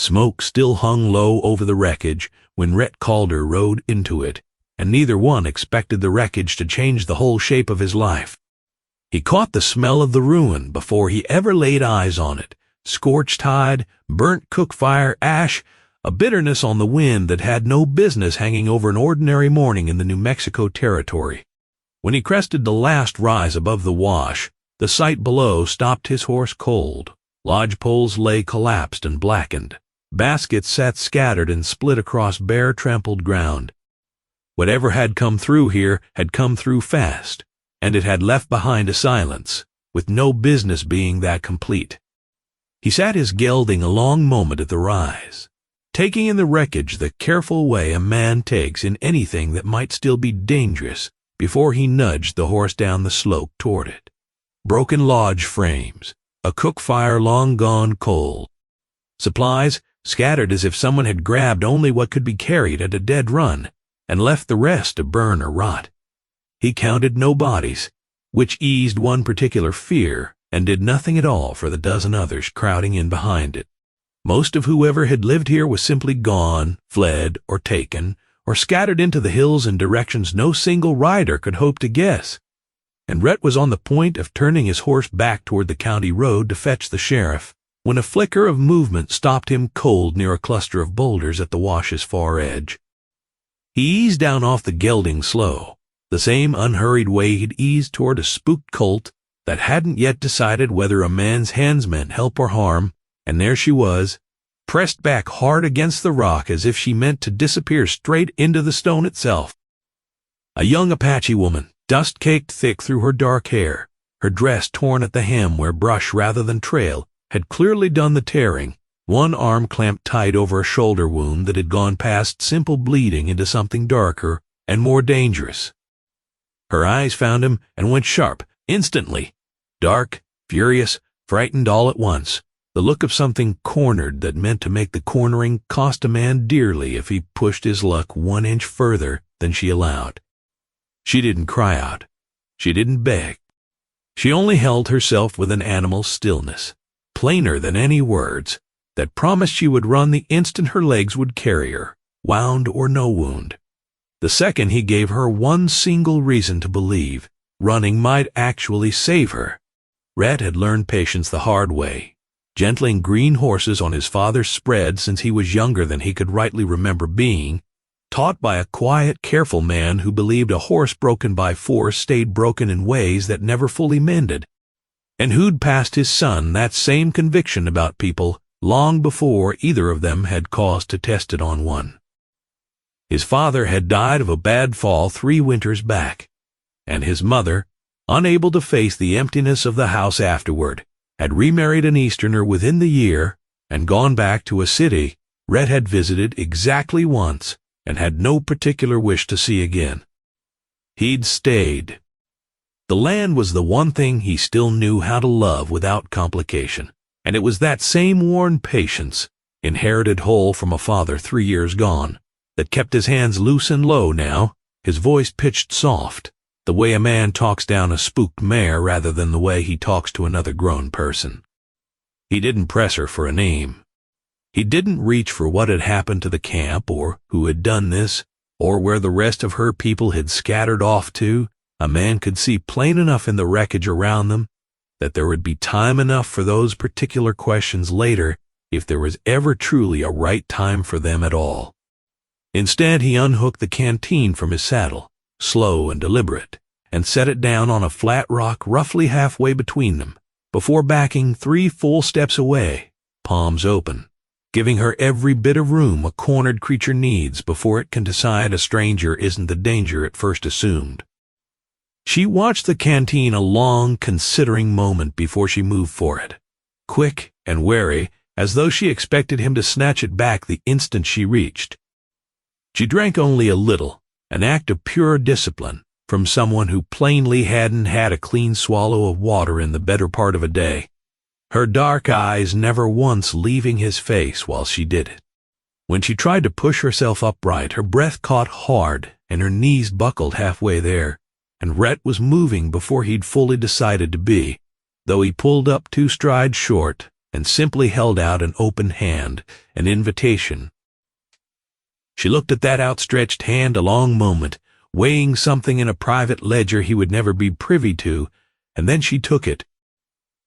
Smoke still hung low over the wreckage when Rhett Calder rode into it, and neither one expected the wreckage to change the whole shape of his life. He caught the smell of the ruin before he ever laid eyes on it. Scorched hide, burnt cook fire, ash, a bitterness on the wind that had no business hanging over an ordinary morning in the New Mexico territory. When he crested the last rise above the wash, the sight below stopped his horse cold. Lodge poles lay collapsed and blackened. Baskets sat scattered and split across bare, trampled ground. Whatever had come through here had come through fast, and it had left behind a silence, with no business being that complete. He sat his gelding a long moment at the rise, taking in the wreckage the careful way a man takes in anything that might still be dangerous before he nudged the horse down the slope toward it. Broken lodge frames, a cook fire long gone cold, supplies scattered as if someone had grabbed only what could be carried at a dead run and left the rest to burn or rot. He counted no bodies, which eased one particular fear and did nothing at all for the dozen others crowding in behind it. Most of whoever had lived here was simply gone, fled, or taken, or scattered into the hills in directions no single rider could hope to guess. And Rhett was on the point of turning his horse back toward the county road to fetch the sheriff, when a flicker of movement stopped him cold near a cluster of boulders at the wash's far edge. He eased down off the gelding slow, the same unhurried way he'd eased toward a spooked colt that hadn't yet decided whether a man's hands meant help or harm, and there she was, pressed back hard against the rock as if she meant to disappear straight into the stone itself. A young Apache woman, dust caked thick through her dark hair, her dress torn at the hem where brush rather than trail had clearly done the tearing, one arm clamped tight over a shoulder wound that had gone past simple bleeding into something darker and more dangerous. Her eyes found him and went sharp, instantly. Dark, furious, frightened all at once. The look of something cornered that meant to make the cornering cost a man dearly if he pushed his luck 1 inch further than she allowed. She didn't cry out. She didn't beg. She only held herself with an animal stillness, plainer than any words, that promised she would run the instant her legs would carry her, wound or no wound. The second he gave her one single reason to believe running might actually save her. Rhett had learned patience the hard way, gentling green horses on his father's spread since he was younger than he could rightly remember being, taught by a quiet, careful man who believed a horse broken by force stayed broken in ways that never fully mended, and who'd passed his son that same conviction about people long before either of them had cause to test it on one. His father had died of a bad fall 3 winters back, and his mother, unable to face the emptiness of the house afterward, had remarried an Easterner within the year and gone back to a city Rhett had visited exactly once and had no particular wish to see again. He'd stayed. The land was the one thing he still knew how to love without complication, and it was that same worn patience, inherited whole from a father 3 years gone, that kept his hands loose and low now, his voice pitched soft, the way a man talks down a spooked mare rather than the way he talks to another grown person. He didn't press her for a name. He didn't reach for what had happened to the camp or who had done this or where the rest of her people had scattered off to. A man could see plain enough in the wreckage around them that there would be time enough for those particular questions later if there was ever truly a right time for them at all. Instead, he unhooked the canteen from his saddle, slow and deliberate, and set it down on a flat rock roughly halfway between them, before backing 3 full steps away, palms open, giving her every bit of room a cornered creature needs before it can decide a stranger isn't the danger it first assumed. She watched the canteen a long, considering moment before she moved for it, quick and wary, as though she expected him to snatch it back the instant she reached. She drank only a little, an act of pure discipline, from someone who plainly hadn't had a clean swallow of water in the better part of a day, her dark eyes never once leaving his face while she did it. When she tried to push herself upright, her breath caught hard and her knees buckled halfway there, and Rhett was moving before he'd fully decided to be, though he pulled up 2 strides short and simply held out an open hand, an invitation. She looked at that outstretched hand a long moment, weighing something in a private ledger he would never be privy to, and then she took it.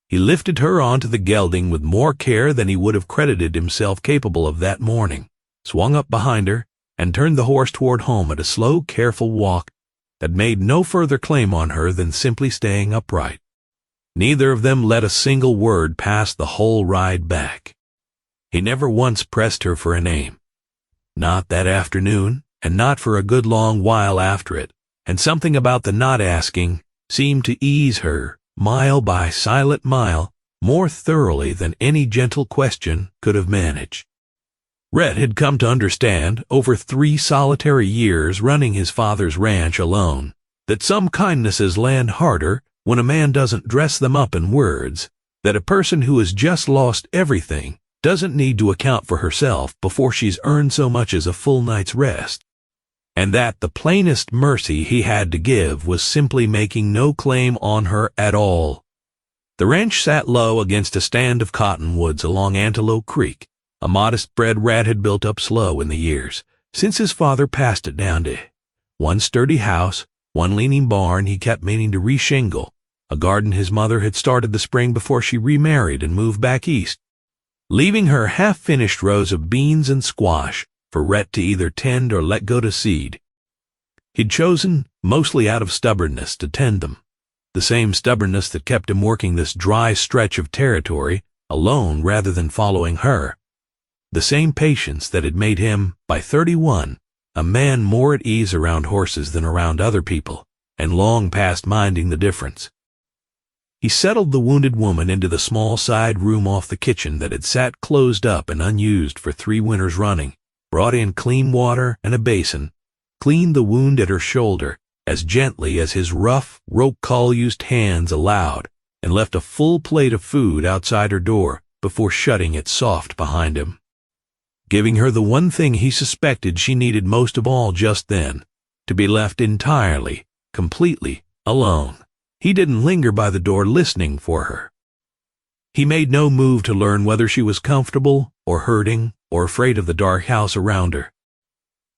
He lifted her onto the gelding with more care than he would have credited himself capable of that morning, swung up behind her, and turned the horse toward home at a slow, careful walk that made no further claim on her than simply staying upright. Neither of them let a single word pass the whole ride back. He never once pressed her for a name. Not that afternoon, and not for a good long while after it, and something about the not asking seemed to ease her, mile by silent mile, more thoroughly than any gentle question could have managed. Rhett had come to understand, over 3 solitary years running his father's ranch alone, that some kindnesses land harder when a man doesn't dress them up in words, that a person who has just lost everything doesn't need to account for herself before she's earned so much as a full night's rest, and that the plainest mercy he had to give was simply making no claim on her at all. The ranch sat low against a stand of cottonwoods along Antelope Creek, a modest-bred rat had built up slow in the years, since his father passed it down to one sturdy house, one leaning barn he kept meaning to reshingle, a garden his mother had started the spring before she remarried and moved back east, leaving her half-finished rows of beans and squash for Rhett to either tend or let go to seed. He'd chosen, mostly out of stubbornness, to tend them, the same stubbornness that kept him working this dry stretch of territory alone rather than following her, the same patience that had made him, by 31, a man more at ease around horses than around other people, and long past minding the difference. He settled the wounded woman into the small side room off the kitchen that had sat closed up and unused for 3 winters running, brought in clean water and a basin, cleaned the wound at her shoulder as gently as his rough, rope-call-used hands allowed, and left a full plate of food outside her door before shutting it soft behind him, giving her the one thing he suspected she needed most of all just then, to be left entirely, completely alone. He didn't linger by the door listening for her. He made no move to learn whether she was comfortable or hurting or afraid of the dark house around her.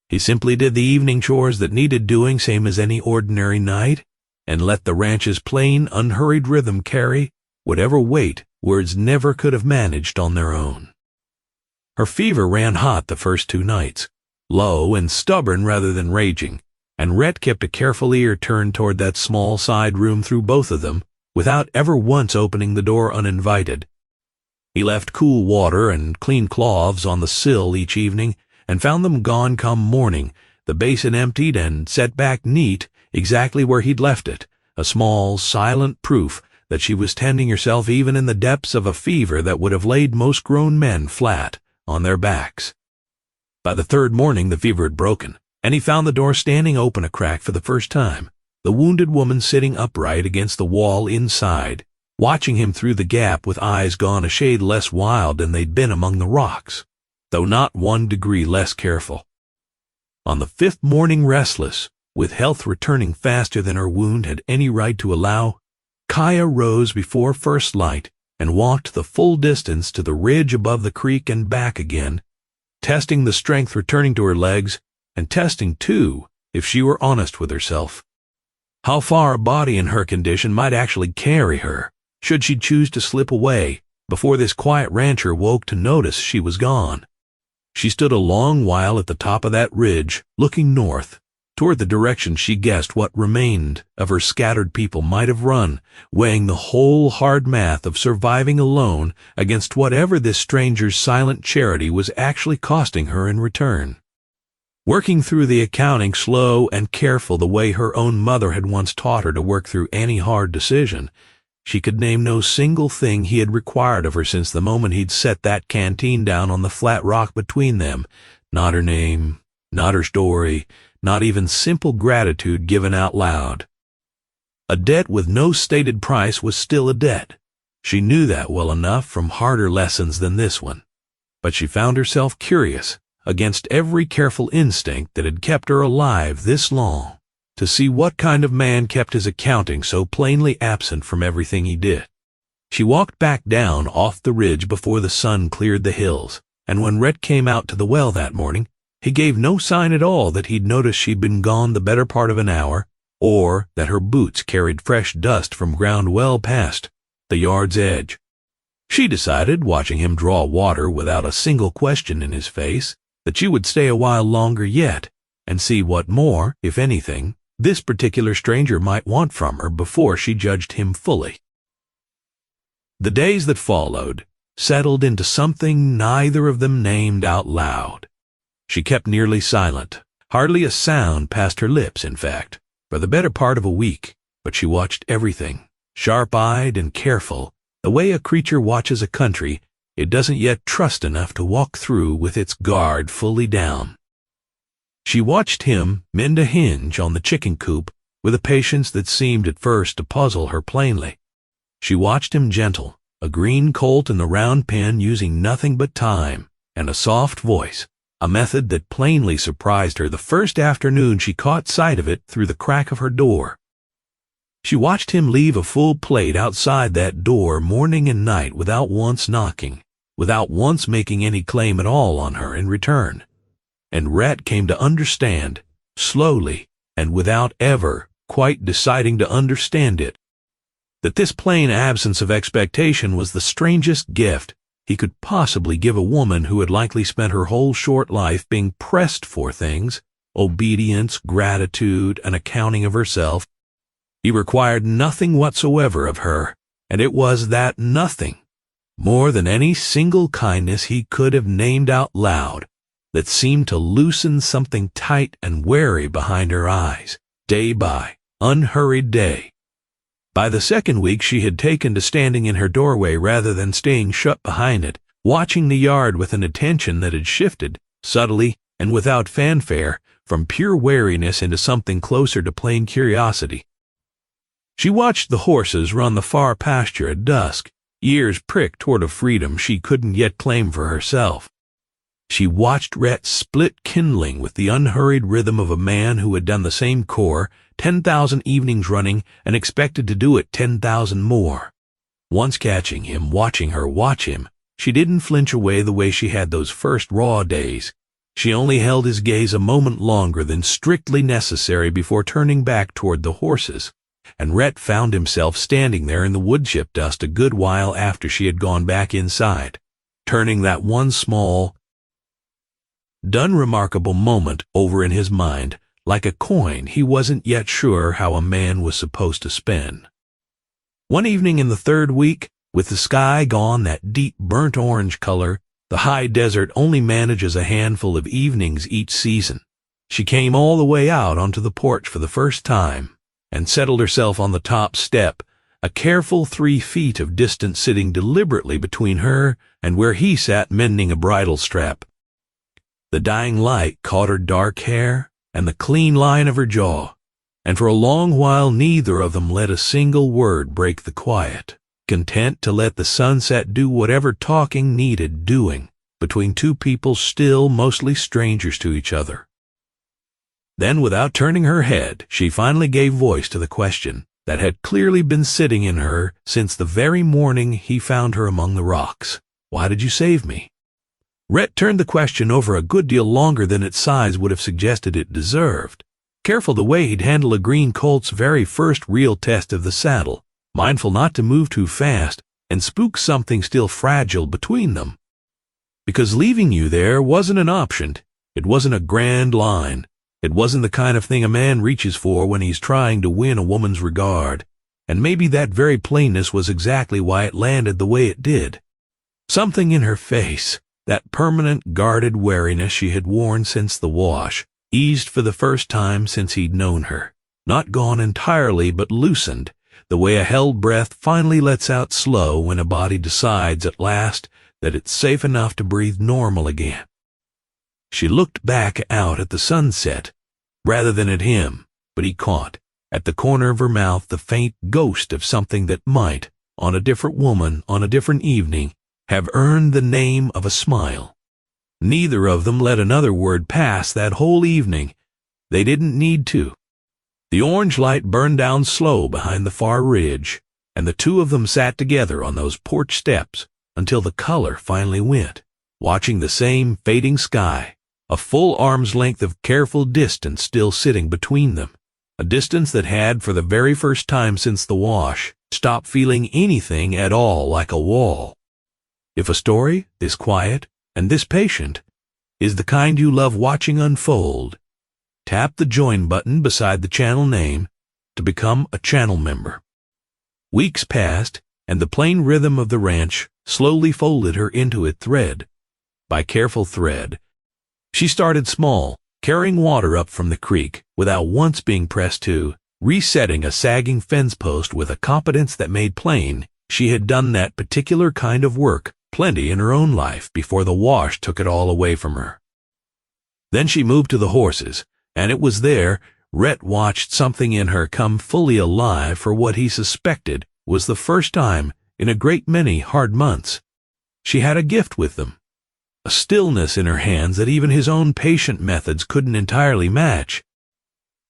He simply did the evening chores that needed doing same as any ordinary night, and let the ranch's plain, unhurried rhythm carry whatever weight words never could have managed on their own. Her fever ran hot the first 2 nights, low and stubborn rather than raging, and Rhett kept a careful ear turned toward that small side room through both of them, without ever once opening the door uninvited. He left cool water and clean cloths on the sill each evening, and found them gone come morning, the basin emptied and set back neat exactly where he'd left it, a small, silent proof that she was tending herself even in the depths of a fever that would have laid most grown men flat on their backs. By the 3rd morning the fever had broken, and he found the door standing open a crack for the first time, the wounded woman sitting upright against the wall inside, watching him through the gap with eyes gone a shade less wild than they'd been among the rocks, though not 1 degree less careful. On the 5th morning, restless, with health returning faster than her wound had any right to allow, Kaya rose before first light and walked the full distance to the ridge above the creek and back again, testing the strength returning to her legs, and testing, too, if she were honest with herself, how far a body in her condition might actually carry her, should she choose to slip away before this quiet rancher woke to notice she was gone. She stood a long while at the top of that ridge, looking north, toward the direction she guessed what remained of her scattered people might have run, weighing the whole hard math of surviving alone against whatever this stranger's silent charity was actually costing her in return. Working through the accounting slow and careful the way her own mother had once taught her to work through any hard decision, she could name no single thing he had required of her since the moment he'd set that canteen down on the flat rock between them. Not her name, not her story, not even simple gratitude given out loud. A debt with no stated price was still a debt. She knew that well enough from harder lessons than this one. But she found herself curious, against every careful instinct that had kept her alive this long, to see what kind of man kept his accounting so plainly absent from everything he did. She walked back down off the ridge before the sun cleared the hills, and when Rhett came out to the well that morning, he gave no sign at all that he'd noticed she'd been gone the better part of an hour, or that her boots carried fresh dust from ground well past the yard's edge. She decided, watching him draw water without a single question in his face, that she would stay a while longer yet, and see what more, if anything, this particular stranger might want from her before she judged him fully. The days that followed settled into something neither of them named out loud. She kept nearly silent, hardly a sound passed her lips, in fact, for the better part of a week, but she watched everything, sharp-eyed and careful, the way a creature watches a country it doesn't yet trust enough to walk through with its guard fully down. She watched him mend a hinge on the chicken coop with a patience that seemed at first to puzzle her plainly. She watched him gentle, a green colt in the round pen using nothing but time and a soft voice, a method that plainly surprised her the first afternoon she caught sight of it through the crack of her door. She watched him leave a full plate outside that door morning and night without once knocking, without once making any claim at all on her in return. And Rhett came to understand, slowly and without ever quite deciding to understand it, that this plain absence of expectation was the strangest gift he could possibly give a woman who had likely spent her whole short life being pressed for things, obedience, gratitude, an accounting of herself. He required nothing whatsoever of her, and it was that nothing, more than any single kindness he could have named out loud, that seemed to loosen something tight and wary behind her eyes, day by unhurried day. By the second week she had taken to standing in her doorway rather than staying shut behind it, watching the yard with an attention that had shifted, subtly and without fanfare, from pure wariness into something closer to plain curiosity. She watched the horses run the far pasture at dusk, ears pricked toward a freedom she couldn't yet claim for herself. She watched Rhett split kindling with the unhurried rhythm of a man who had done the same chore 10,000 evenings running and expected to do it 10,000 more. Once catching him, watching her watch him, she didn't flinch away the way she had those first raw days. She only held his gaze a moment longer than strictly necessary before turning back toward the horses, and Rhett found himself standing there in the woodchip dust a good while after she had gone back inside, turning that one small, done remarkable moment over in his mind like a coin he wasn't yet sure how a man was supposed to spend. One evening in the third week, with the sky gone that deep burnt orange color the high desert only manages a handful of evenings each season, she came all the way out onto the porch for the first time and settled herself on the top step, a careful 3 feet of distance sitting deliberately between her and where he sat mending a bridle strap. The dying light caught her dark hair and the clean line of her jaw, and for a long while neither of them let a single word break the quiet, content to let the sunset do whatever talking needed doing between two people still mostly strangers to each other. Then, without turning her head, she finally gave voice to the question that had clearly been sitting in her since the very morning he found her among the rocks. "Why did you save me?" Rhett turned the question over a good deal longer than its size would have suggested it deserved, careful the way he'd handle a green colt's very first real test of the saddle, mindful not to move too fast and spook something still fragile between them. Because leaving you there wasn't an option. It wasn't a grand line. It wasn't the kind of thing a man reaches for when he's trying to win a woman's regard, and maybe that very plainness was exactly why it landed the way it did. Something in her face, that permanent guarded wariness she had worn since the wash, eased for the first time since he'd known her, not gone entirely but loosened, the way a held breath finally lets out slow when a body decides at last that it's safe enough to breathe normal again. She looked back out at the sunset, rather than at him, but he caught, at the corner of her mouth, the faint ghost of something that might, on a different woman, on a different evening, have earned the name of a smile. Neither of them let another word pass that whole evening. They didn't need to. The orange light burned down slow behind the far ridge, and the two of them sat together on those porch steps until the color finally went, watching the same fading sky, a full arm's length of careful distance still sitting between them, a distance that had, for the very first time since the wash, stopped feeling anything at all like a wall. If a story, this quiet and this patient, is the kind you love watching unfold, tap the join button beside the channel name to become a channel member. Weeks passed, and the plain rhythm of the ranch slowly folded her into it thread by careful thread. She started small, carrying water up from the creek without once being pressed to, resetting a sagging fence post with a competence that made plain she had done that particular kind of work plenty in her own life before the wash took it all away from her. Then she moved to the horses, and it was there Rhett watched something in her come fully alive for what he suspected was the first time in a great many hard months. She had a gift with them, a stillness in her hands that even his own patient methods couldn't entirely match.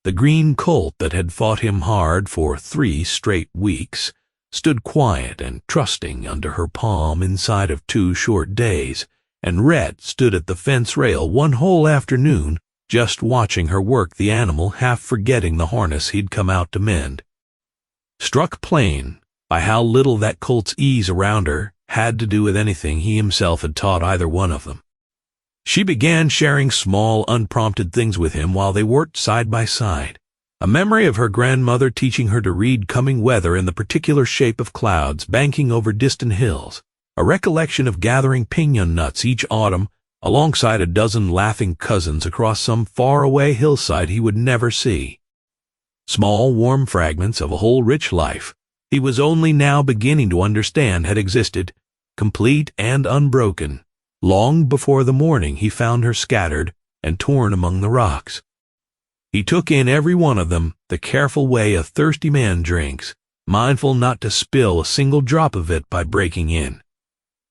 The green colt that had fought him hard for 3 straight weeks stood quiet and trusting under her palm inside of 2 short days, and Rhett stood at the fence rail one whole afternoon just watching her work the animal, half forgetting the harness he'd come out to mend. Struck plain by how little that colt's ease around her had to do with anything he himself had taught either one of them, she began sharing small, unprompted things with him while they worked side by side. A memory of her grandmother teaching her to read coming weather in the particular shape of clouds banking over distant hills, a recollection of gathering piñon nuts each autumn alongside a dozen laughing cousins across some far-away hillside he would never see. Small, warm fragments of a whole rich life he was only now beginning to understand had existed, complete and unbroken, long before the morning he found her scattered and torn among the rocks. He took in every one of them the careful way a thirsty man drinks, mindful not to spill a single drop of it by breaking in.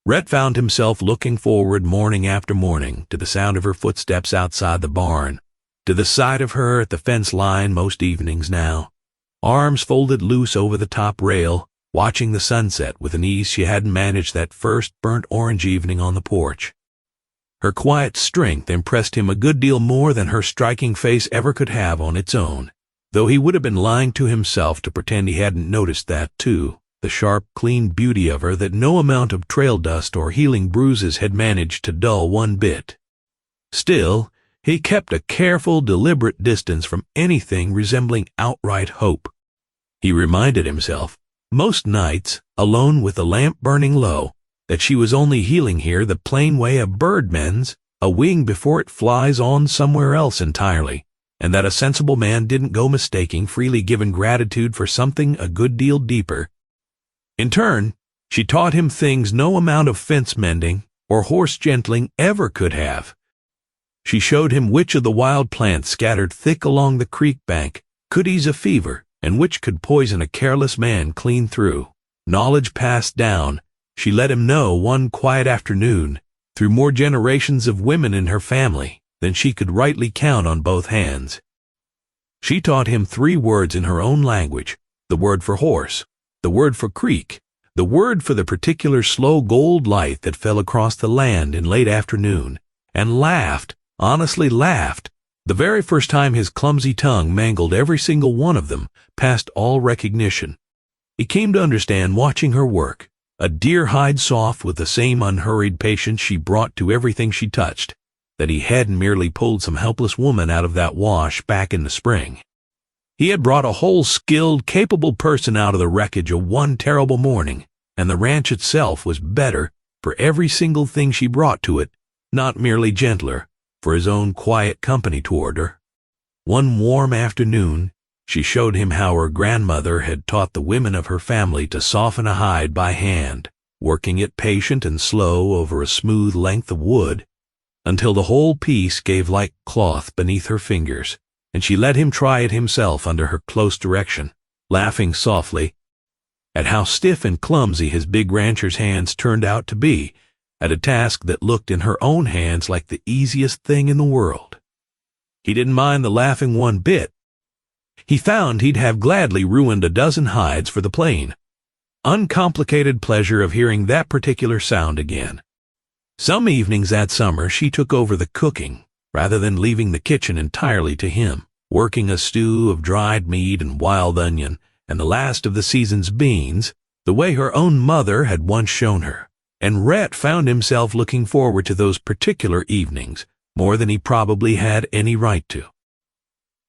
Rhett found himself looking forward morning after morning to the sound of her footsteps outside the barn, to the sight of her at the fence line most evenings now, arms folded loose over the top rail, watching the sunset with an ease she hadn't managed that first burnt orange evening on the porch. Her quiet strength impressed him a good deal more than her striking face ever could have on its own, though he would have been lying to himself to pretend he hadn't noticed that too. The sharp, clean beauty of her that no amount of trail dust or healing bruises had managed to dull one bit. Still, he kept a careful, deliberate distance from anything resembling outright hope. He reminded himself, most nights, alone with the lamp burning low, that she was only healing here the plain way a bird mends a wing before it flies on somewhere else entirely, and that a sensible man didn't go mistaking freely given gratitude for something a good deal deeper. In turn, she taught him things no amount of fence mending or horse gentling ever could have. She showed him which of the wild plants scattered thick along the creek bank could ease a fever and which could poison a careless man clean through. Knowledge passed down, she let him know one quiet afternoon, through more generations of women in her family than she could rightly count on both hands. She taught him 3 words in her own language, the word for horse, the word for creek, the word for the particular slow gold light that fell across the land in late afternoon, and laughed, honestly laughed, the very first time his clumsy tongue mangled every single one of them past all recognition. He came to understand watching her work, a deer hide soft with the same unhurried patience she brought to everything she touched, that he hadn't merely pulled some helpless woman out of that wash back in the spring. He had brought a whole skilled, capable person out of the wreckage of one terrible morning, and the ranch itself was better for every single thing she brought to it, not merely gentler, for his own quiet company toward her. One warm afternoon, she showed him how her grandmother had taught the women of her family to soften a hide by hand, working it patient and slow over a smooth length of wood, until the whole piece gave like cloth beneath her fingers, and she let him try it himself under her close direction, laughing softly at how stiff and clumsy his big rancher's hands turned out to be, at a task that looked in her own hands like the easiest thing in the world. He didn't mind the laughing one bit. He found he'd have gladly ruined a dozen hides for the plain, uncomplicated pleasure of hearing that particular sound again. Some evenings that summer she took over the cooking, rather than leaving the kitchen entirely to him, working a stew of dried meat and wild onion and the last of the season's beans, the way her own mother had once shown her. And Rhett found himself looking forward to those particular evenings more than he probably had any right to.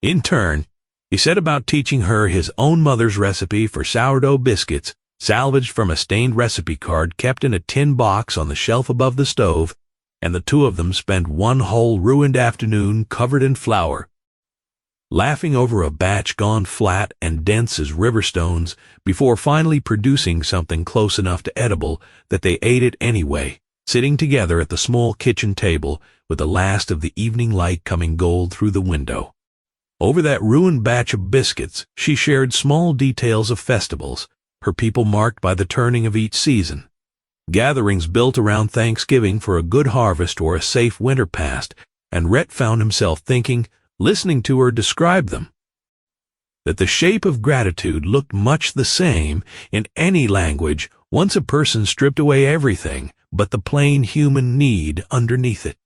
In turn, he set about teaching her his own mother's recipe for sourdough biscuits, salvaged from a stained recipe card kept in a tin box on the shelf above the stove, and the two of them spent one whole ruined afternoon covered in flour, laughing over a batch gone flat and dense as river stones before finally producing something close enough to edible that they ate it anyway, sitting together at the small kitchen table with the last of the evening light coming gold through the window. Over that ruined batch of biscuits, she shared small details of festivals, her people marked by the turning of each season, gatherings built around Thanksgiving for a good harvest or a safe winter past, and Rhett found himself thinking, listening to her describe them, that the shape of gratitude looked much the same in any language once a person stripped away everything but the plain human need underneath it.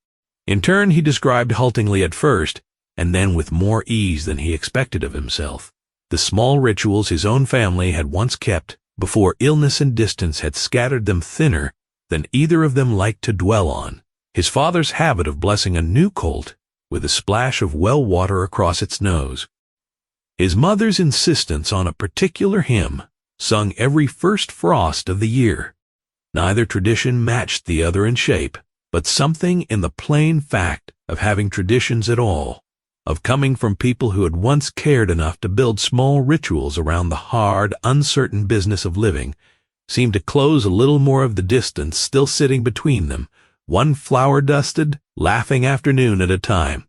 In turn, he described haltingly at first, and then with more ease than he expected of himself, the small rituals his own family had once kept before illness and distance had scattered them thinner than either of them liked to dwell on. His father's habit of blessing a new colt with a splash of well water across its nose. His mother's insistence on a particular hymn, sung every first frost of the year. Neither tradition matched the other in shape, but something in the plain fact of having traditions at all, of coming from people who had once cared enough to build small rituals around the hard, uncertain business of living, seemed to close a little more of the distance still sitting between them, one flower-dusted, laughing afternoon at a time.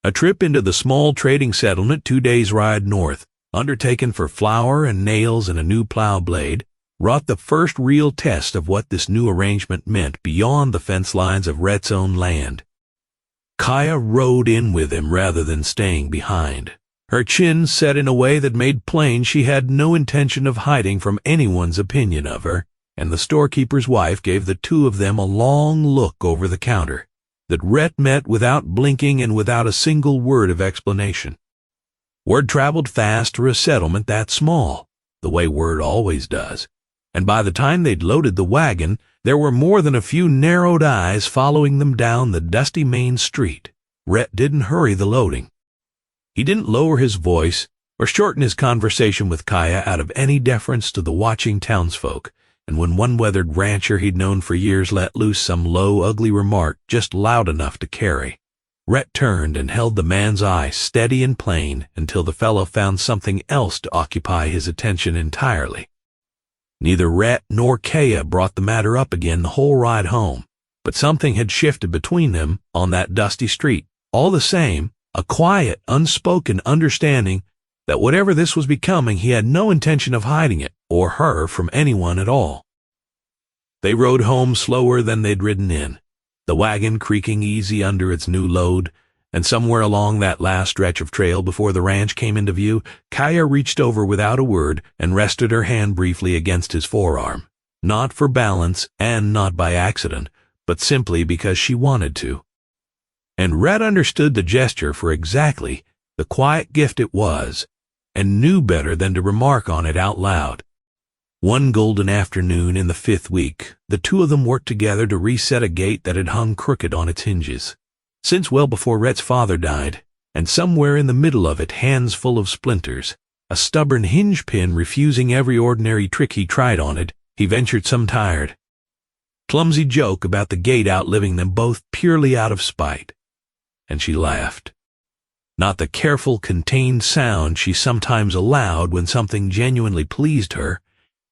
A trip into the small trading settlement 2 days' ride north, undertaken for flour and nails and a new plow blade, wrought the first real test of what this new arrangement meant beyond the fence lines of Rhett's own land. Kaya rode in with him rather than staying behind, her chin set in a way that made plain she had no intention of hiding from anyone's opinion of her, and the storekeeper's wife gave the two of them a long look over the counter that Rhett met without blinking and without a single word of explanation. Word traveled fast through a settlement that small, the way word always does, and by the time they'd loaded the wagon, there were more than a few narrowed eyes following them down the dusty main street. Rhett didn't hurry the loading. He didn't lower his voice or shorten his conversation with Kaya out of any deference to the watching townsfolk, and when one weathered rancher he'd known for years let loose some low, ugly remark just loud enough to carry, Rhett turned and held the man's eye steady and plain until the fellow found something else to occupy his attention entirely. Neither Rhett nor Kaya brought the matter up again the whole ride home, but something had shifted between them on that dusty street. All the same, a quiet, unspoken understanding that whatever this was becoming, he had no intention of hiding it, or her, from anyone at all. They rode home slower than they'd ridden in, the wagon creaking easy under its new load, and somewhere along that last stretch of trail before the ranch came into view, Kaya reached over without a word and rested her hand briefly against his forearm, not for balance and not by accident, but simply because she wanted to. And Rhett understood the gesture for exactly the quiet gift it was, and knew better than to remark on it out loud. One golden afternoon in the 5th week, the two of them worked together to reset a gate that had hung crooked on its hinges, since well before Rhett's father died, and somewhere in the middle of it, hands full of splinters, a stubborn hinge pin refusing every ordinary trick he tried on it, he ventured some tired, clumsy joke about the gate outliving them both purely out of spite. And she laughed. Not the careful, contained sound she sometimes allowed when something genuinely pleased her,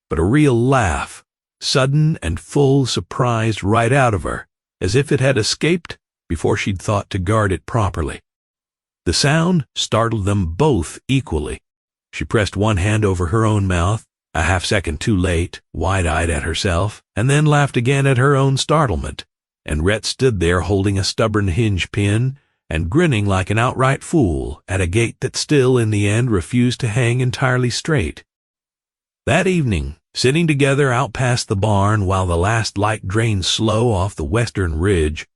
but a real laugh, sudden and full, surprised right out of her, as if it had escaped before she'd thought to guard it properly. The sound startled them both equally. She pressed one hand over her own mouth, a half-second too late, wide-eyed at herself, and then laughed again at her own startlement, and Rhett stood there holding a stubborn hinge pin and grinning like an outright fool at a gate that still, in the end, refused to hang entirely straight. That evening, Sitting together out past the barn while the last light drained slow off the western ridge,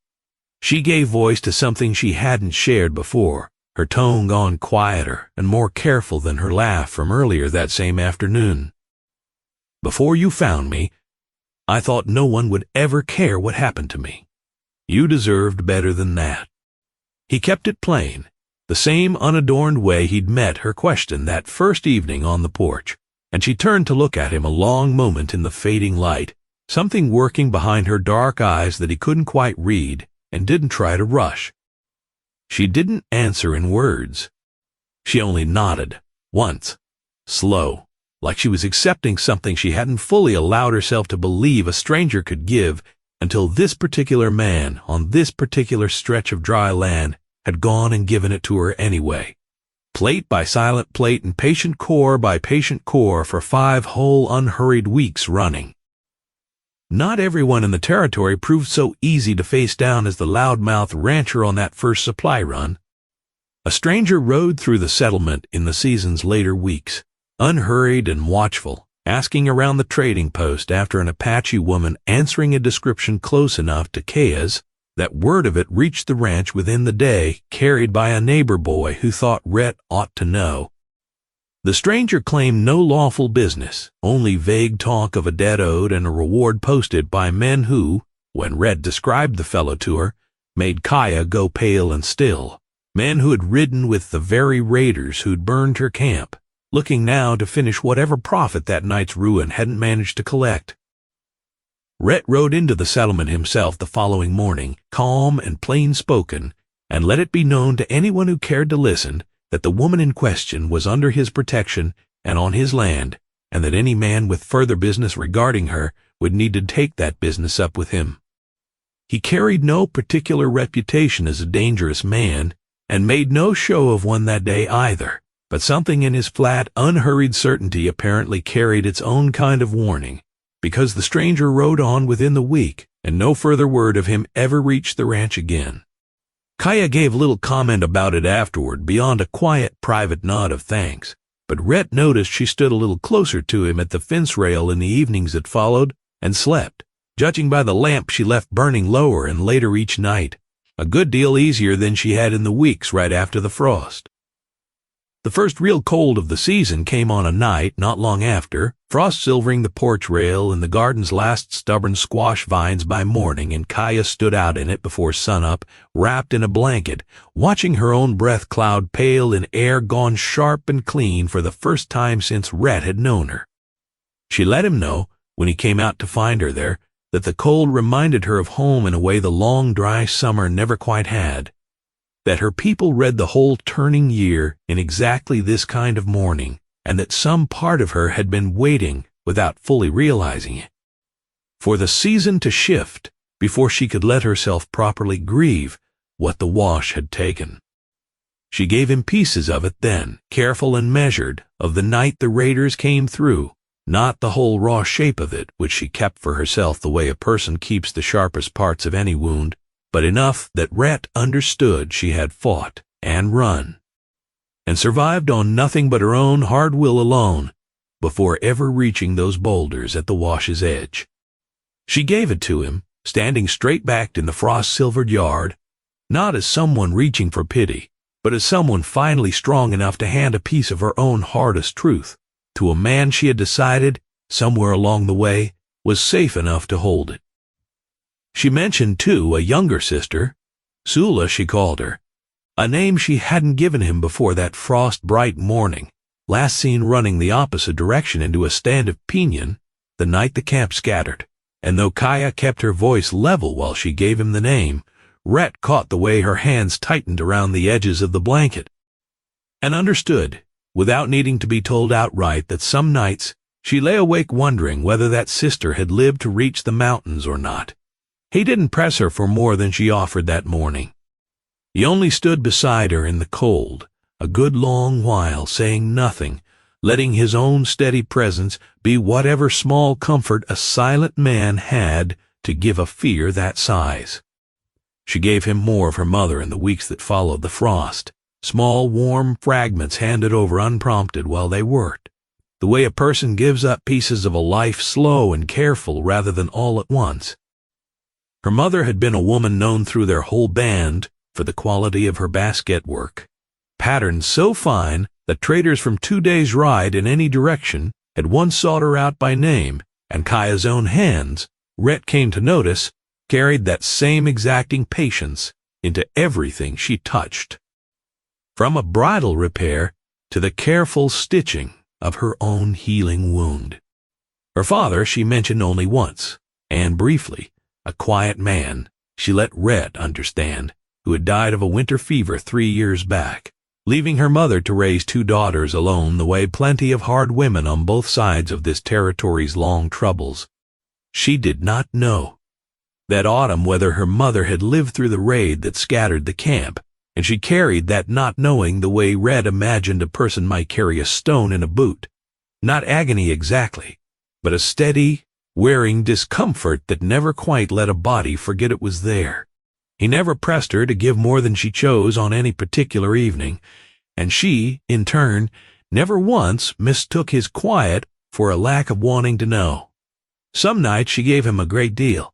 she gave voice to something she hadn't shared before, her tone gone quieter and more careful than her laugh from earlier that same afternoon. "Before you found me, I thought no one would ever care what happened to me. You deserved better than that." He kept it plain, the same unadorned way he'd met her question that first evening on the porch, and she turned to look at him a long moment in the fading light, something working behind her dark eyes that he couldn't quite read, and didn't try to rush. She didn't answer in words. She only nodded, once, slow, like she was accepting something she hadn't fully allowed herself to believe a stranger could give until this particular man on this particular stretch of dry land had gone and given it to her anyway. Plate by silent plate and patient core by patient core for 5 whole unhurried weeks running. Not everyone in the territory proved so easy to face down as the loudmouth rancher on that first supply run. A stranger rode through the settlement in the season's later weeks, unhurried and watchful, asking around the trading post after an Apache woman answering a description close enough to Kaya's that word of it reached the ranch within the day, carried by a neighbor boy who thought Rhett ought to know. The stranger claimed no lawful business, only vague talk of a debt owed and a reward posted by men who, when Rhett described the fellow to her, made Kaya go pale and still, men who had ridden with the very raiders who'd burned her camp, looking now to finish whatever profit that night's ruin hadn't managed to collect. Rhett rode into the settlement himself the following morning, calm and plain-spoken, and let it be known to anyone who cared to listen that the woman in question was under his protection and on his land, and that any man with further business regarding her would need to take that business up with him. He carried no particular reputation as a dangerous man, and made no show of one that day either, but something in his flat, unhurried certainty apparently carried its own kind of warning, because the stranger rode on within the week, and no further word of him ever reached the ranch again. Kaya gave little comment about it afterward beyond a quiet, private nod of thanks, but Rhett noticed she stood a little closer to him at the fence rail in the evenings that followed, and slept, judging by the lamp she left burning lower and later each night, a good deal easier than she had in the weeks right after the frost. The first real cold of the season came on a night not long after, frost silvering the porch rail and the garden's last stubborn squash vines by morning, and Kaya stood out in it before sunup, wrapped in a blanket, watching her own breath cloud pale in air gone sharp and clean for the first time since Rhett had known her. She let him know, when he came out to find her there, that the cold reminded her of home in a way the long dry summer never quite had, that her people read the whole turning year in exactly this kind of morning, and that some part of her had been waiting without fully realizing it, for the season to shift before she could let herself properly grieve what the wash had taken. She gave him pieces of it then, careful and measured, of the night the raiders came through, not the whole raw shape of it, which she kept for herself the way a person keeps the sharpest parts of any wound, but enough that Rhett understood she had fought and run, and survived on nothing but her own hard will alone, before ever reaching those boulders at the wash's edge. She gave it to him, standing straight-backed in the frost-silvered yard, not as someone reaching for pity, but as someone finally strong enough to hand a piece of her own hardest truth to a man she had decided, somewhere along the way, was safe enough to hold it. She mentioned, too, a younger sister, Sula she called her, a name she hadn't given him before that frost-bright morning, last seen running the opposite direction into a stand of piñon the night the camp scattered, and though Kaya kept her voice level while she gave him the name, Rhett caught the way her hands tightened around the edges of the blanket, and understood, without needing to be told outright, that some nights she lay awake wondering whether that sister had lived to reach the mountains or not. He didn't press her for more than she offered that morning. He only stood beside her in the cold, a good long while, saying nothing, letting his own steady presence be whatever small comfort a silent man had to give a fear that size. She gave him more of her mother in the weeks that followed the frost, small warm fragments handed over unprompted while they worked. the way a person gives up pieces of a life slow and careful rather than all at once. Her mother had been a woman known through their whole band for the quality of her basket work, patterns so fine that traders from 2 days' ride in any direction had once sought her out by name, and Kaya's own hands, Rhett came to notice, carried that same exacting patience into everything she touched. From a bridle repair to the careful stitching of her own healing wound. Her father she mentioned only once, and briefly, a quiet man, she let Rhett understand, who had died of a winter fever 3 years back, leaving her mother to raise 2 daughters alone the way plenty of hard women on both sides of this territory's long troubles. She did not know that autumn whether her mother had lived through the raid that scattered the camp, and she carried that not knowing the way Rhett imagined a person might carry a stone in a boot. Not agony exactly, but a steady, wearing discomfort that never quite let a body forget it was there. He never pressed her to give more than she chose on any particular evening, and she, in turn, never once mistook his quiet for a lack of wanting to know. Some nights she gave him a great deal.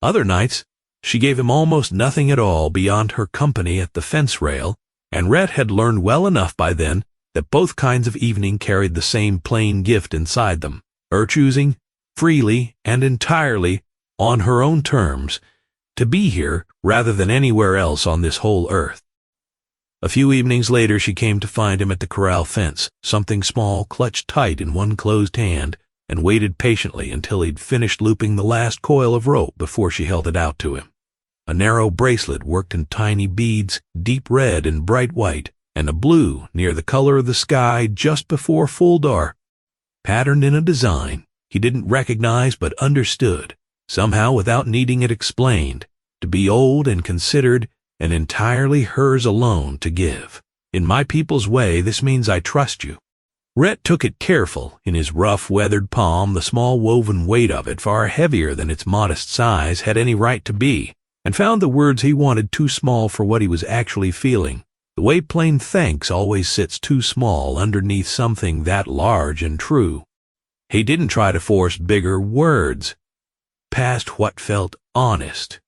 Other nights she gave him almost nothing at all beyond her company at the fence rail, and Rhett had learned well enough by then that both kinds of evening carried the same plain gift inside them, her choosing, freely and entirely, on her own terms, to be here rather than anywhere else on this whole earth. A few evenings later she came to find him at the corral fence, something small clutched tight in one closed hand, and waited patiently until he'd finished looping the last coil of rope before she held it out to him. A narrow bracelet worked in tiny beads, deep red and bright white, and a blue near the color of the sky just before full dark, patterned in a design he didn't recognize but understood, somehow without needing it explained, to be old and considered and entirely hers alone to give. In my people's way, this means I trust you. Rhett took it careful in his rough, weathered palm, the small woven weight of it far heavier than its modest size had any right to be, and found the words he wanted too small for what he was actually feeling, the way plain thanks always sits too small underneath something that large and true. He didn't try to force bigger words past what felt honest.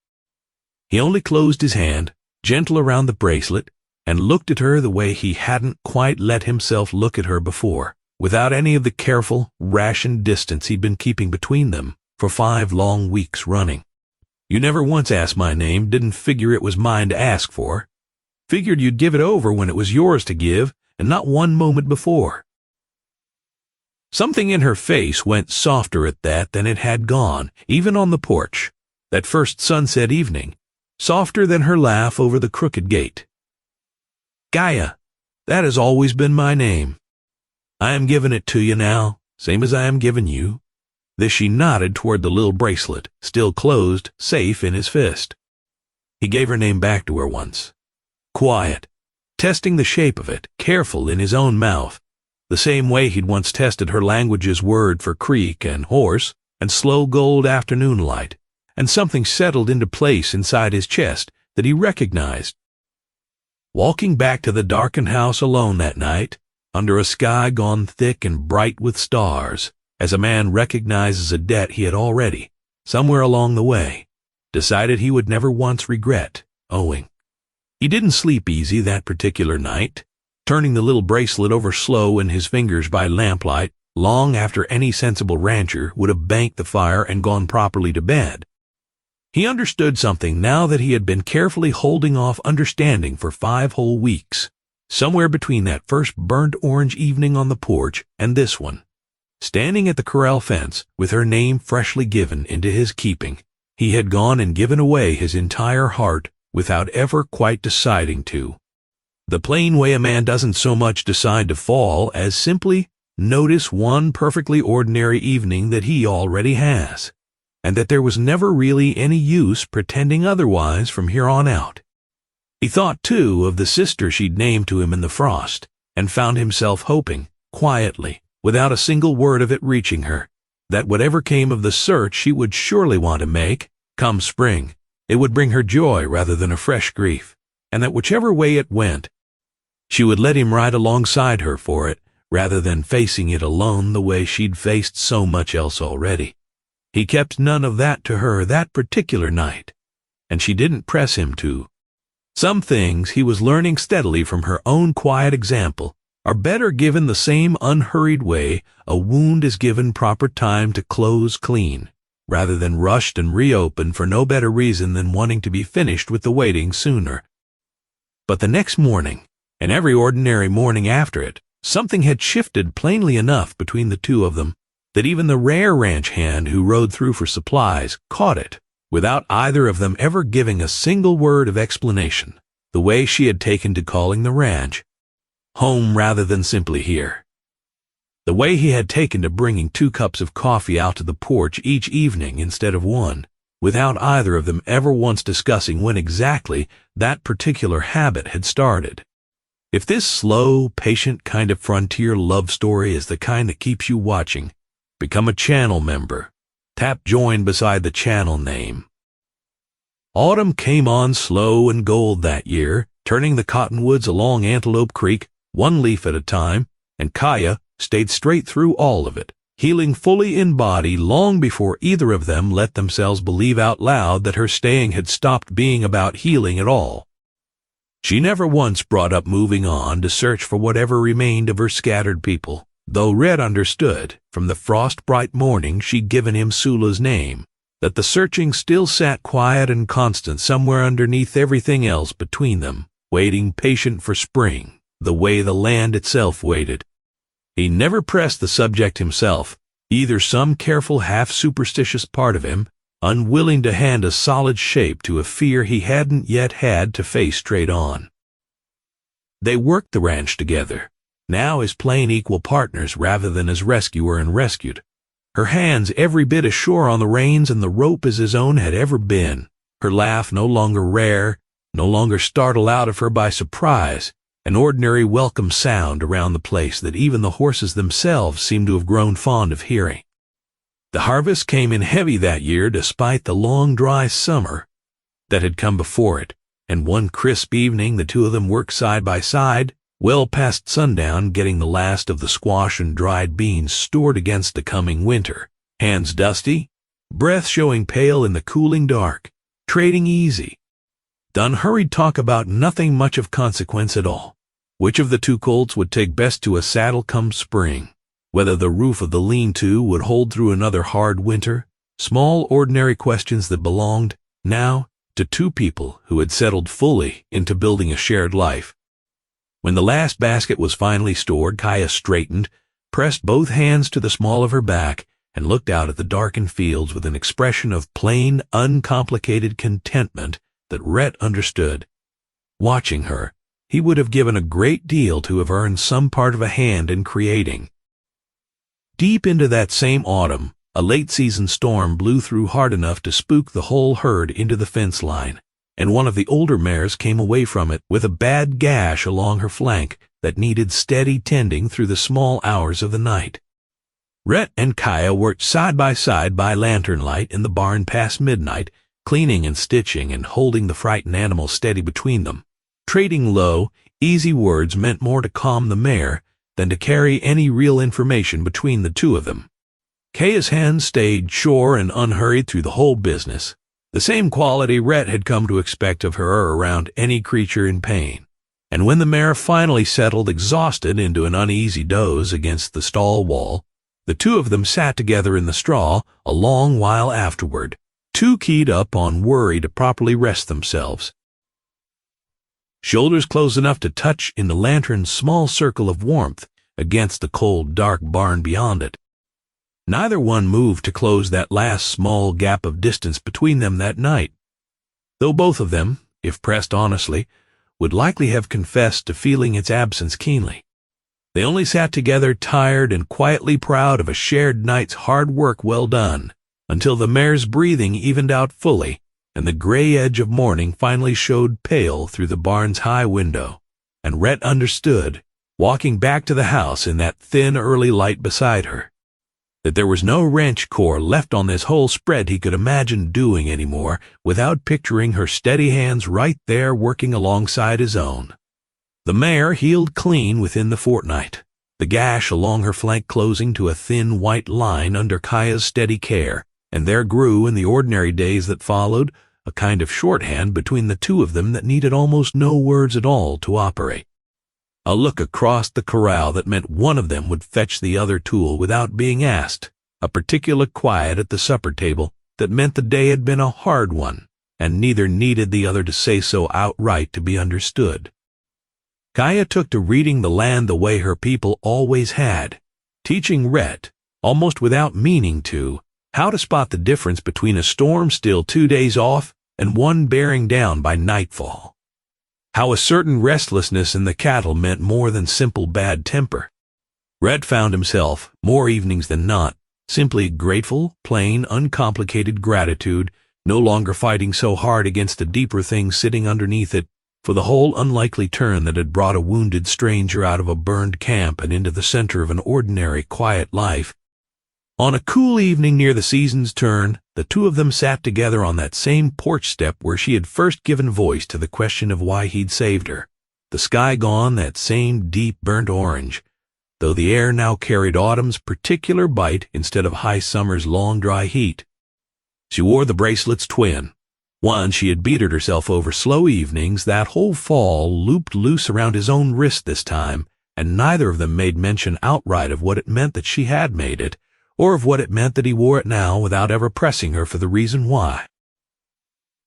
He only closed his hand, gentle around the bracelet, and looked at her the way he hadn't quite let himself look at her before, without any of the careful, rationed distance he'd been keeping between them for 5 long weeks running. You never once asked my name, didn't figure it was mine to ask for. Figured you'd give it over when it was yours to give, and not one moment before. Something in her face went softer at that than it had gone, even on the porch, that first sunset evening, softer than her laugh over the crooked gate. Gaia, that has always been my name. I am giving it to you now, same as I am giving you. This she nodded toward the little bracelet, still closed, safe in his fist. He gave her name back to her once. Quiet, testing the shape of it, careful in his own mouth, the same way he'd once tested her language's word for creek and horse and slow gold afternoon light, and something settled into place inside his chest that he recognized. Walking back to the darkened house alone that night, under a sky gone thick and bright with stars, as a man recognizes a debt he had already, somewhere along the way, decided he would never once regret owing. He didn't sleep easy that particular night, turning the little bracelet over slow in his fingers by lamplight, long after any sensible rancher would have banked the fire and gone properly to bed. He understood something now that he had been carefully holding off understanding for 5 whole weeks, somewhere between that first burnt orange evening on the porch and this one. Standing at the corral fence, with her name freshly given into his keeping, he had gone and given away his entire heart without ever quite deciding to. The plain way a man doesn't so much decide to fall as simply notice one perfectly ordinary evening that he already has, and that there was never really any use pretending otherwise from here on out. He thought, too, of the sister she'd named to him in the frost, and found himself hoping, quietly, without a single word of it reaching her, that whatever came of the search she would surely want to make, come spring, it would bring her joy rather than a fresh grief, and that whichever way it went, she would let him ride alongside her for it, rather than facing it alone the way she'd faced so much else already. He kept none of that to her that particular night, and she didn't press him to. Some things, he was learning steadily from her own quiet example, are better given the same unhurried way a wound is given proper time to close clean, rather than rushed and reopened for no better reason than wanting to be finished with the waiting sooner. But the next morning, and every ordinary morning after it, something had shifted plainly enough between the two of them that even the rare ranch hand who rode through for supplies caught it, without either of them ever giving a single word of explanation, the way she had taken to calling the ranch home rather than simply here. The way he had taken to bringing 2 cups of coffee out to the porch each evening instead of 1, without either of them ever once discussing when exactly that particular habit had started. If this slow, patient kind of frontier love story is the kind that keeps you watching, become a channel member. Tap join beside the channel name. Autumn came on slow and gold that year, turning the cottonwoods along Antelope Creek 1 leaf at a time, and Kaya stayed straight through all of it, healing fully in body long before either of them let themselves believe out loud that her staying had stopped being about healing at all. She never once brought up moving on to search for whatever remained of her scattered people, though Rhett understood, from the frost-bright morning she'd given him Sula's name, that the searching still sat quiet and constant somewhere underneath everything else between them, waiting patient for spring, the way the land itself waited. He never pressed the subject himself, either some careful half-superstitious part of him, unwilling to hand a solid shape to a fear he hadn't yet had to face straight on. They worked the ranch together, now as plain equal partners rather than as rescuer and rescued. Her hands every bit as sure on the reins and the rope as his own had ever been, her laugh no longer rare, no longer startled out of her by surprise, an ordinary welcome sound around the place that even the horses themselves seemed to have grown fond of hearing. The harvest came in heavy that year despite the long dry summer that had come before it, and one crisp evening the two of them worked side by side, well past sundown, getting the last of the squash and dried beans stored against the coming winter, hands dusty, breath showing pale in the cooling dark, trading easy. The unhurried talk about nothing much of consequence at all. Which of the 2 colts would take best to a saddle come spring? Whether the roof of the lean-to would hold through another hard winter? Small, ordinary questions that belonged, now, to 2 people who had settled fully into building a shared life. When the last basket was finally stored, Kaya straightened, pressed both hands to the small of her back, and looked out at the darkened fields with an expression of plain, uncomplicated contentment that Rhett understood. Watching her, he would have given a great deal to have earned some part of a hand in creating. Deep into that same autumn, a late-season storm blew through hard enough to spook the whole herd into the fence line, and one of the older mares came away from it with a bad gash along her flank that needed steady tending through the small hours of the night. Rhett and Kaya worked side by side by lantern light in the barn past midnight, cleaning and stitching and holding the frightened animal steady between them. Trading low, easy words meant more to calm the mare than to carry any real information between the two of them. Kaya's hands stayed sure and unhurried through the whole business, the same quality Rhett had come to expect of her around any creature in pain. And when the mare finally settled exhausted into an uneasy doze against the stall wall, the 2 of them sat together in the straw a long while afterward, too keyed up on worry to properly rest themselves. Shoulders close enough to touch in the lantern's small circle of warmth against the cold, dark barn beyond it. Neither one moved to close that last small gap of distance between them that night, though both of them, if pressed honestly, would likely have confessed to feeling its absence keenly. They only sat together, tired and quietly proud of a shared night's hard work well done, until the mare's breathing evened out fully, and the gray edge of morning finally showed pale through the barn's high window, and Rhett understood, walking back to the house in that thin early light beside her, that there was no wrench core left on this whole spread he could imagine doing any more without picturing her steady hands right there working alongside his own. The mare healed clean within the fortnight, the gash along her flank closing to a thin white line under Kaya's steady care, and there grew, in the ordinary days that followed, a kind of shorthand between the two of them that needed almost no words at all to operate. A look across the corral that meant one of them would fetch the other tool without being asked, a particular quiet at the supper table that meant the day had been a hard one, and neither needed the other to say so outright to be understood. Kaya took to reading the land the way her people always had, teaching Rhett, almost without meaning to, how to spot the difference between a storm still 2 days off and one bearing down by nightfall. How a certain restlessness in the cattle meant more than simple bad temper. Rhett found himself, more evenings than not, simply grateful, plain, uncomplicated gratitude, no longer fighting so hard against a deeper thing sitting underneath it, for the whole unlikely turn that had brought a wounded stranger out of a burned camp and into the center of an ordinary, quiet life. On a cool evening near the season's turn, the two of them sat together on that same porch step where she had first given voice to the question of why he'd saved her, the sky gone that same deep burnt orange, though the air now carried autumn's particular bite instead of high summer's long dry heat. She wore the bracelets twin. One she had beatered herself over slow evenings that whole fall, looped loose around his own wrist this time, and neither of them made mention outright of what it meant that she had made it, or of what it meant that he wore it now without ever pressing her for the reason why.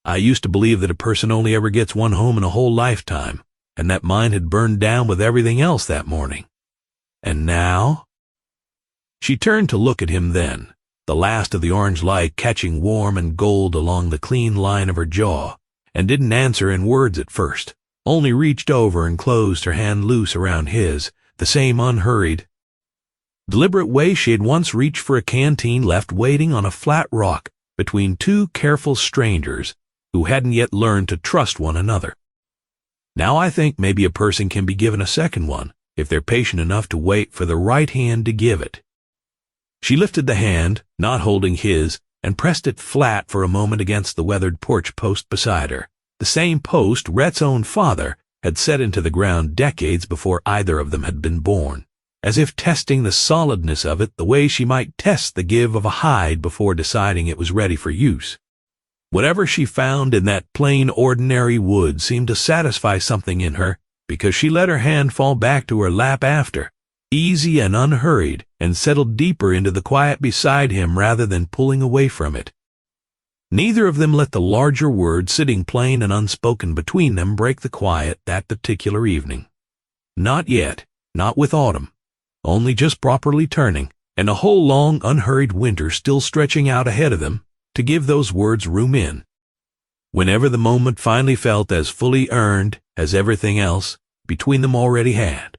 I used to believe that a person only ever gets one home in a whole lifetime, and that mine had burned down with everything else that morning. And now? She turned to look at him then, the last of the orange light catching warm and gold along the clean line of her jaw, and didn't answer in words at first, only reached over and closed her hand loose around his, the same unhurried, deliberate way she had once reached for a canteen left waiting on a flat rock between two careful strangers who hadn't yet learned to trust one another. Now I think maybe a person can be given a second one if they're patient enough to wait for the right hand to give it. She lifted the hand, not holding his, and pressed it flat for a moment against the weathered porch post beside her, the same post Rhett's own father had set into the ground decades before either of them had been born, as if testing the solidness of it the way she might test the give of a hide before deciding it was ready for use. Whatever she found in that plain, ordinary wood seemed to satisfy something in her, because she let her hand fall back to her lap after, easy and unhurried, and settled deeper into the quiet beside him rather than pulling away from it. Neither of them let the larger word sitting plain and unspoken between them break the quiet that particular evening. Not yet, not with autumn, only just properly turning, and a whole long, unhurried winter still stretching out ahead of them to give those words room in. Whenever the moment finally felt as fully earned as everything else between them already had.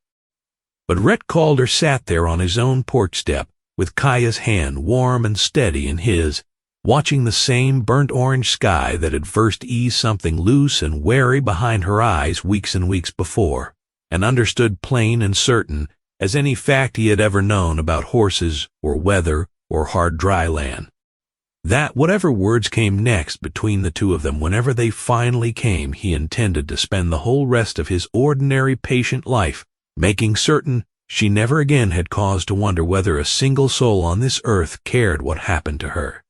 But Rhett Calder sat there on his own porch step, with Kaya's hand warm and steady in his, watching the same burnt orange sky that had first eased something loose and wary behind her eyes weeks and weeks before, and understood plain and certain as any fact he had ever known about horses or weather or hard dry land. That whatever words came next between the two of them, whenever they finally came, he intended to spend the whole rest of his ordinary patient life making certain she never again had cause to wonder whether a single soul on this earth cared what happened to her.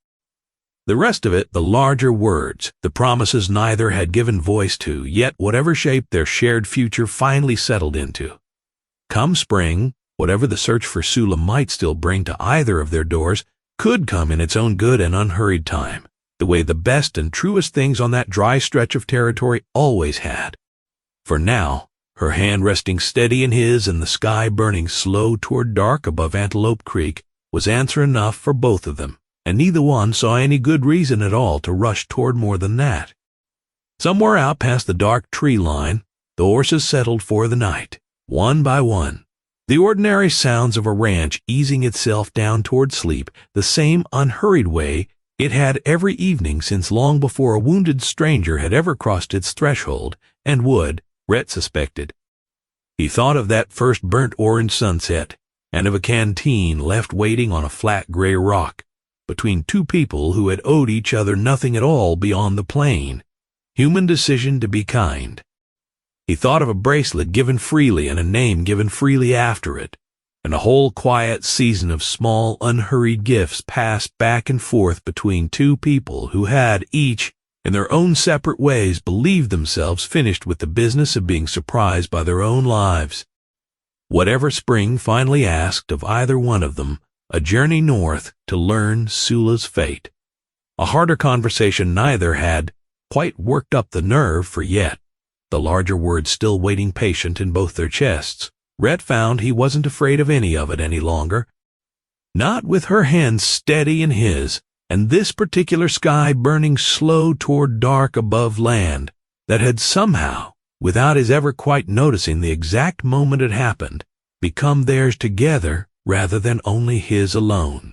The rest of it, the larger words, the promises neither had given voice to, yet whatever shape their shared future finally settled into. Come spring, whatever the search for Sula might still bring to either of their doors could come in its own good and unhurried time, the way the best and truest things on that dry stretch of territory always had. For now, her hand resting steady in his and the sky burning slow toward dark above Antelope Creek was answer enough for both of them, and neither one saw any good reason at all to rush toward more than that. Somewhere out past the dark tree line, the horses settled for the night, one by one, the ordinary sounds of a ranch easing itself down toward sleep the same unhurried way it had every evening since long before a wounded stranger had ever crossed its threshold, and would, Rhett suspected. He thought of that first burnt orange sunset, and of a canteen left waiting on a flat gray rock, between two people who had owed each other nothing at all beyond the plain, human decision to be kind. He thought of a bracelet given freely and a name given freely after it, and a whole quiet season of small, unhurried gifts passed back and forth between two people who had each, in their own separate ways, believed themselves finished with the business of being surprised by their own lives. Whatever spring finally asked of either one of them, a journey north to learn Sula's fate. A harder conversation neither had quite worked up the nerve for yet, the larger words still waiting patient in both their chests. Rhett found he wasn't afraid of any of it any longer. Not with her hand steady in his, and this particular sky burning slow toward dark above land that had somehow, without his ever quite noticing the exact moment it happened, become theirs together rather than only his alone.